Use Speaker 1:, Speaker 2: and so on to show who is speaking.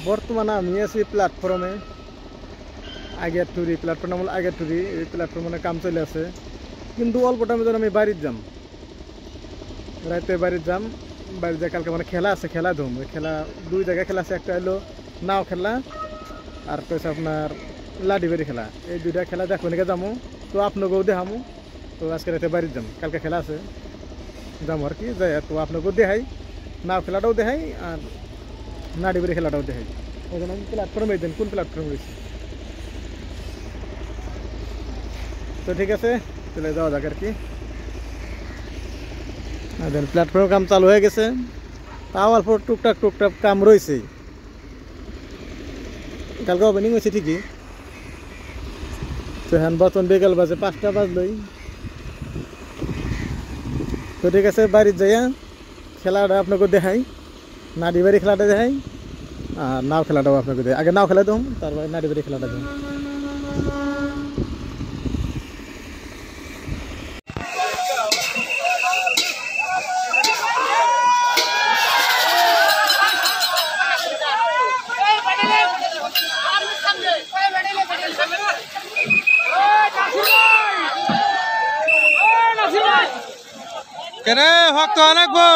Speaker 1: বর্তমানে আমি আছি প্ল্যাটফর্মে আগের টুরি প্ল্যাটফর্ম হল আগের টুরি এই প্ল্যাটফর্মে কাম চলে আছে কিন্তু অল্প টাইমে যখন আমি বাড়ির যাম রাতে বাড়ির যাম বাড়ির যা কালকে মানে খেলা আছে খেলা ধুম খেলা দুই জায়গায় খেলা আছে একটা হলো নাও খেলা আর একটা হচ্ছে আপনার লাডিবাড়ি খেলা এই দুইটা খেলা দেখবো নাকি যাবো তো আপনাকেও দেখামো তো আজকে রাতে বাড়ির যাম কালকে খেলা আছে যাবো আর কি যাই তো আপনাকেও দেখাই নাও খেলাটাও দেখাই আর নাডিবাড়ি খেলাটাও দেখাই ওখানে আমি প্ল্যাটফর্মে দেন কোন প্ল্যাটফর্মে রয়েছে তো ঠিক আছে চলে যাওয়া যাক আর কি প্ল্যাটফর্ম কাম চালু হয়ে গেছে তাও অল্প টুকটাক কাম রয়েছে কালকে ওপেনিং হয়েছে ঠিকই তো হ্যান বর্তমান বিকেল বাজে 5টা বাজলই তো ঠিক আছে বাড়ির যাইয়া খেলাটা আপনাকে দেখাই নাডিবাড়ি খেলাটা দেখাই আর নাও খেলাটাও আপনাকে দেখাই আগে নাও খেলা দেবো তারপরে নাডিবাড়ি খেলাটা দেবো
Speaker 2: কেরে হক তো লাগবো